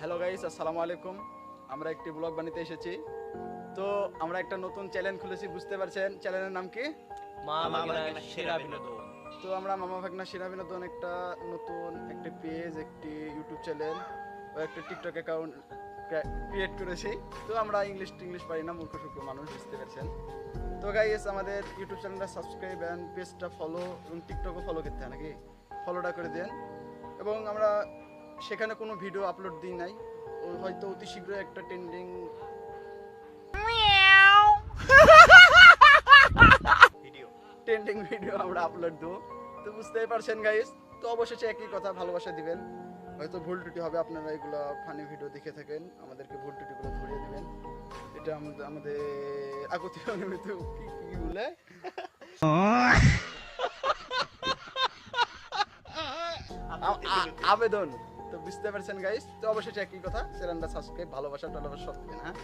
Hello guys, আসসালামু আলাইকুম। আমরা একটি ব্লগ বানাতে এসেছি। তো আমরা একটা নতুন চ্যানেল খুলেছি, বুঝতে পারছেন চ্যানেলের নাম কি? মামা ভাগনা সেরা বিনোদন। তো আমরা মামা ভাগনা সেরা বিনোদন একটা নতুন একটা পেজ, একটি ইউটিউব চ্যানেল ও একটা টিকটক অ্যাকাউন্ট ক্রিয়েট করেছি। তো আমরা ইংলিশ পারি না, মূর্খ সূক্ষ্ম মানুষ, বুঝতে পারছেন। তো গাইস, আমাদের ইউটিউব চ্যানেলটা সাবস্ক্রাইব অ্যান্ড পেজটা ফলো এবং টিকটকও ফলো করতে হয় নাকি, ফলোটা করে দেন। এবং আমরা সেখানে কোনো ভিডিও আপলোড দিই নাই, ও হয়তো অতি শীঘ্রই একটা ট্রেন্ডিং ভিডিও আমরা আপলোড দেবো। তো বুঝতেই পারছেন গাইস। তো অবশেষে একই কথা, ভালোবাসা দিবেন। হয়তো ভুল ত্রুটি হবে, আপনারা এগুলো ফানি ভিডিও দেখে থাকেন, আমাদেরকে ভুল ত্রুটিগুলো ধরিয়ে দিবেন। এটা আমাদের আগতি অনুমিত কি বলে আবেদন। তো বুঝতে পারছেন গাইস। তো অবশেষে একই কথা, চ্যানেলটা সাবস্ক্রাইব, ভালোবাসা টালোবাসা সব দিবেন। হ্যাঁ।